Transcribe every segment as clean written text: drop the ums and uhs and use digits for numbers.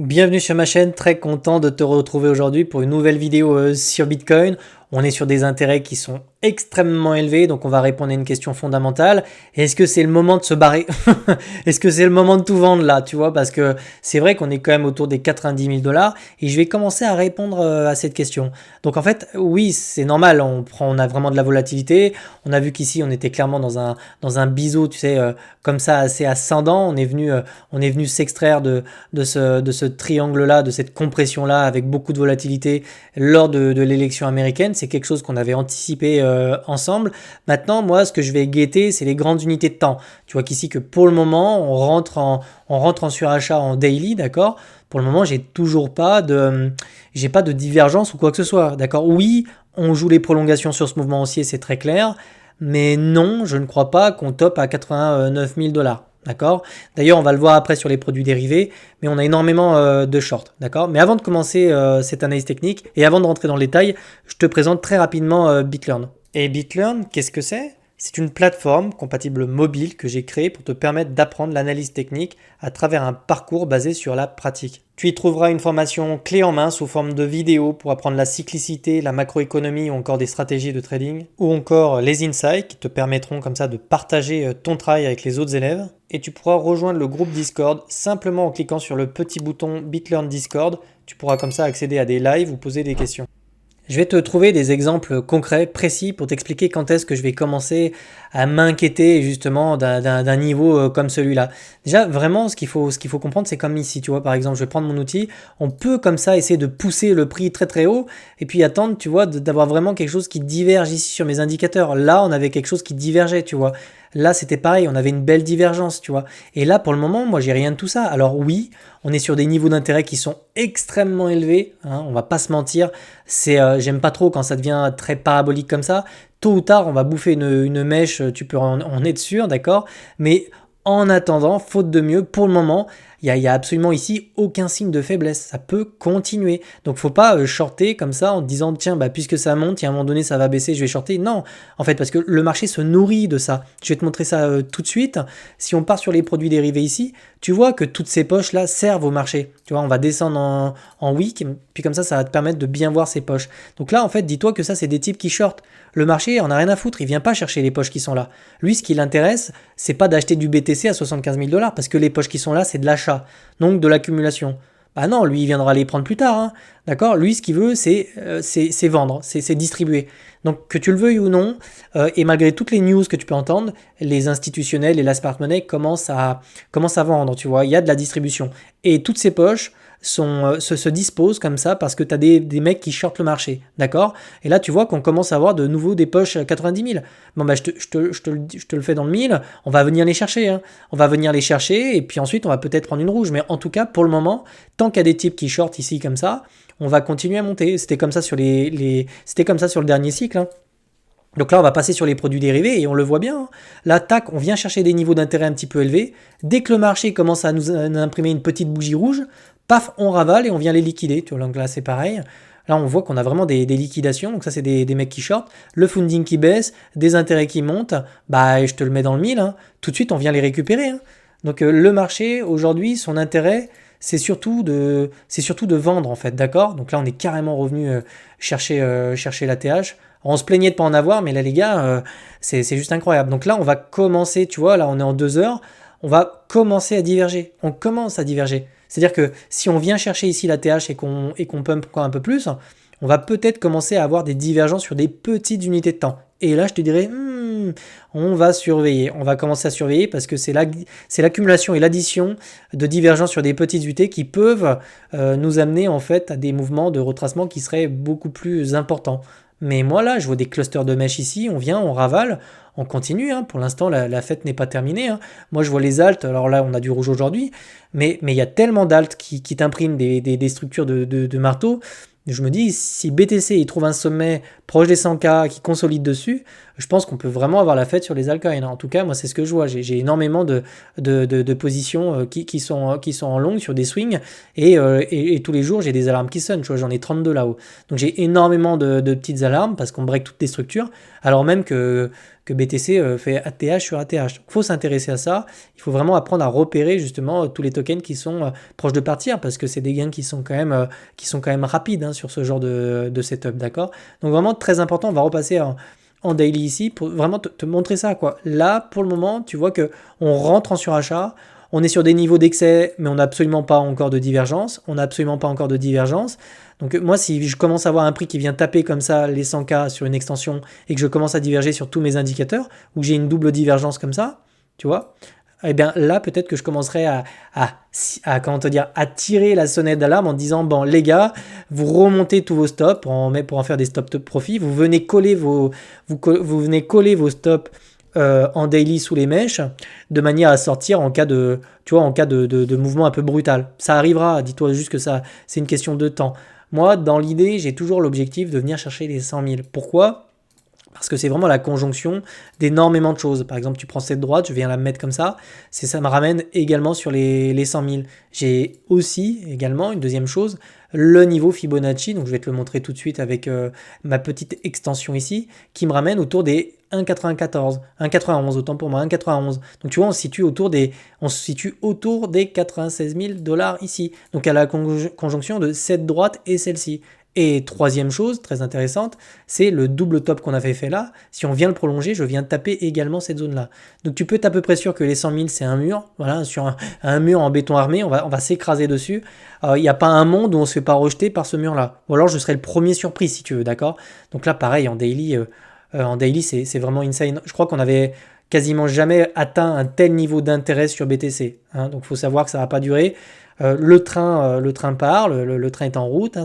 Bienvenue sur ma chaîne, très content de te retrouver aujourd'hui pour une nouvelle vidéo sur Bitcoin. On est sur des intérêts qui sont extrêmement élevés, donc on va répondre à une question fondamentale. Est-ce que c'est le moment de se barrer? Est-ce que c'est le moment de tout vendre là, tu vois? Parce que c'est vrai qu'on est quand même autour des 90 000 dollars et je vais commencer à répondre à cette question. Donc en fait, oui, c'est normal, on a vraiment de la volatilité. On a vu qu'ici, on était clairement dans un biseau, tu sais, comme ça, assez ascendant. On est venu s'extraire de ce triangle-là, de cette compression-là avec beaucoup de volatilité lors de l'élection américaine. C'est quelque chose qu'on avait anticipé ensemble. Maintenant, moi, ce que je vais guetter, c'est les grandes unités de temps. Tu vois qu'ici, que pour le moment, on rentre en surachat en daily, d'accord? Pour le moment, j'ai pas de divergence ou quoi que ce soit, d'accord? Oui, on joue les prolongations sur ce mouvement haussier, c'est très clair. Mais non, je ne crois pas qu'on top à 89 000 dollars. D'accord? D'ailleurs, on va le voir après sur les produits dérivés, mais on a énormément de short. D'accord? Mais avant de commencer cette analyse technique et avant de rentrer dans le détail, je te présente très rapidement BitLearn. Et BitLearn, qu'est-ce que c'est? C'est une plateforme compatible mobile que j'ai créée pour te permettre d'apprendre l'analyse technique à travers un parcours basé sur la pratique. Tu y trouveras une formation clé en main sous forme de vidéos pour apprendre la cyclicité, la macroéconomie ou encore des stratégies de trading, ou encore les insights qui te permettront comme ça de partager ton travail avec les autres élèves. Et tu pourras rejoindre le groupe Discord simplement en cliquant sur le petit bouton BitLearn Discord. Tu pourras comme ça accéder à des lives ou poser des questions. Je vais te trouver des exemples concrets, précis, pour t'expliquer quand est-ce que je vais commencer à m'inquiéter justement d'un niveau comme celui-là. Déjà, vraiment, ce qu'il faut comprendre, c'est comme ici, tu vois, par exemple, je vais prendre mon outil, on peut comme ça essayer de pousser le prix très très haut, et puis attendre, tu vois, d'avoir vraiment quelque chose qui diverge ici sur mes indicateurs. Là, on avait quelque chose qui divergeait, tu vois. Là, c'était pareil, on avait une belle divergence, tu vois. Et là, pour le moment, moi, j'ai rien de tout ça. Alors oui, on est sur des niveaux d'intérêt qui sont extrêmement élevés, hein, on va pas se mentir. J'aime pas trop quand ça devient très parabolique comme ça. Tôt ou tard, on va bouffer une mèche, tu peux en être sûr, d'accord? Mais en attendant, faute de mieux, pour le moment, il y a absolument ici aucun signe de faiblesse. Ça peut continuer. Donc, faut pas shorter comme ça en te disant, tiens, bah, puisque ça monte, et à un moment donné, ça va baisser, je vais shorter. Non, en fait, parce que le marché se nourrit de ça. Je vais te montrer ça tout de suite. Si on part sur les produits dérivés ici, tu vois que toutes ces poches-là servent au marché. Tu vois, on va descendre en week, puis comme ça va te permettre de bien voir ces poches. Donc là, en fait, dis-toi que ça, c'est des types qui shortent. Le marché en a rien à foutre, il vient pas chercher les poches qui sont là. Lui, ce qui l'intéresse, c'est pas d'acheter du BTC à 75 000 dollars, parce que les poches qui sont là, c'est de l'achat, donc de l'accumulation. Bah non, lui, il viendra les prendre plus tard, hein. D'accord? Lui, ce qu'il veut, c'est vendre, c'est distribuer. Donc, que tu le veuilles ou non, et malgré toutes les news que tu peux entendre, les institutionnels et la smart money commencent à vendre, tu vois. Il y a de la distribution. Et toutes ces poches se disposent comme ça parce que tu as des mecs qui shortent le marché, d'accord? Et là, tu vois qu'on commence à avoir de nouveau des poches à 90 000. Bon, bah, je te le fais dans le mille, on va venir les chercher, hein. On va venir les chercher et puis ensuite, on va peut-être prendre une rouge. Mais en tout cas, pour le moment, tant qu'il y a des types qui shortent ici comme ça, on va continuer à monter. C'était comme ça sur c'était comme ça sur le dernier cycle, hein. Donc là, on va passer sur les produits dérivés et on le voit bien, hein. Là, tac, on vient chercher des niveaux d'intérêt un petit peu élevés. Dès que le marché commence à nous imprimer une petite bougie rouge, paf, on ravale et on vient les liquider. Tu vois, donc là, c'est pareil. Là, on voit qu'on a vraiment des liquidations. Donc ça, c'est des mecs qui shortent. Le funding qui baisse, des intérêts qui montent. Bah, je te le mets dans le mille, hein. Tout de suite, on vient les récupérer, hein. Donc le marché, aujourd'hui, son intérêt, c'est surtout de vendre, en fait, d'accord? Donc là, on est carrément revenu chercher la TH. On se plaignait de pas en avoir, mais là, les gars, c'est juste incroyable. Donc là, on va commencer, tu vois, là, on est en 2 heures, on va commencer à diverger. On commence à diverger. C'est-à-dire que si on vient chercher ici la TH et qu'on pump encore un peu plus, on va peut-être commencer à avoir des divergences sur des petites unités de temps. Et là, je te dirais, on va surveiller. On va commencer à surveiller parce que c'est l'accumulation et l'addition de divergences sur des petites unités qui peuvent nous amener en fait à des mouvements de retracement qui seraient beaucoup plus importants. Mais moi là, je vois des clusters de mèches ici, on vient, on ravale, on continue, hein. Pour l'instant, la fête n'est pas terminée, hein. Moi, je vois les alts, alors là, on a du rouge aujourd'hui, mais il y a tellement d'alts qui t'impriment des structures de marteau. Je me dis, si BTC il trouve un sommet proche des 100K qui consolide dessus, je pense qu'on peut vraiment avoir la fête sur les altcoins. En tout cas, moi, c'est ce que je vois. J'ai énormément de positions qui sont en longue sur des swings et tous les jours, j'ai des alarmes qui sonnent. Tu vois, j'en ai 32 là-haut. Donc, j'ai énormément de petites alarmes parce qu'on break toutes les structures, alors même que BTC fait ATH sur ATH. Donc, il faut s'intéresser à ça. Il faut vraiment apprendre à repérer justement tous les tokens qui sont proches de partir parce que c'est des gains qui sont quand même rapides sur ce genre de setup, d'accord? Donc vraiment très important, on va repasser en daily ici pour vraiment te montrer ça, quoi. Là, pour le moment, tu vois que on rentre en surachat, on est sur des niveaux d'excès, mais on n'a absolument pas encore de divergence. Donc moi, si je commence à avoir un prix qui vient taper comme ça les 100K sur une extension et que je commence à diverger sur tous mes indicateurs, ou que j'ai une double divergence comme ça, tu vois, eh bien là, peut-être que je commencerai comment te dire, à tirer la sonnette d'alarme en disant, bon les gars, vous remontez tous vos stops pour en faire des stops de profit, vous venez coller vos stops en daily sous les mèches, de manière à sortir en cas de mouvement un peu brutal. Ça arrivera, dis-toi juste que ça, c'est une question de temps. Moi, dans l'idée, j'ai toujours l'objectif de venir chercher les 100 000. Pourquoi ? Parce que c'est vraiment la conjonction d'énormément de choses. Par exemple, tu prends cette droite, je viens la mettre comme ça, ça me ramène également sur les 100 000. J'ai aussi également une deuxième chose, le niveau Fibonacci, donc je vais te le montrer tout de suite avec ma petite extension ici, qui me ramène autour des 1,94, 1,91, autant pour moi, 1,91. Donc tu vois, on se situe autour des 96 000 $ ici. Donc à la conjonction de cette droite et celle-ci. Et troisième chose, très intéressante, c'est le double top qu'on avait fait là. Si on vient le prolonger, je viens taper également cette zone-là. Donc tu peux être à peu près sûr que les 100 000, c'est un mur. Voilà, sur un mur en béton armé, on va s'écraser dessus. Il n'y a pas un monde où on ne se fait pas rejeter par ce mur-là. Ou alors je serai le premier surpris si tu veux, d'accord? Donc là, pareil, en daily, c'est vraiment insane. Je crois qu'on avait quasiment jamais atteint un tel niveau d'intérêt sur BTC. Donc il faut savoir que ça ne va pas durer. Le train part, le train est en route.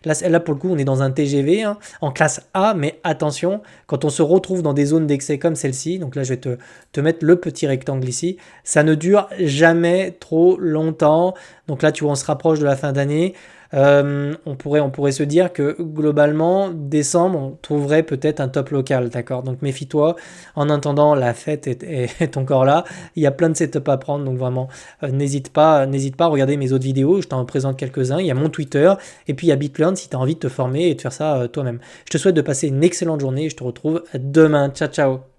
Là, pour le coup, on est dans un TGV en classe A, mais attention, quand on se retrouve dans des zones d'excès comme celle-ci, donc là, je vais te mettre le petit rectangle ici, ça ne dure jamais trop longtemps. Donc là, tu vois, on se rapproche de la fin d'année. On pourrait se dire que globalement, décembre, on trouverait peut-être un top local, d'accord? Donc méfie-toi. En attendant, la fête est encore là. Il y a plein de setups à prendre, donc vraiment, n'hésite pas à regarder mes autres vidéos. Je t'en présente quelques-uns. Il y a mon Twitter et puis il y a BitLearn si tu as envie de te former et de faire ça toi-même. Je te souhaite de passer une excellente journée et je te retrouve demain. Ciao, ciao!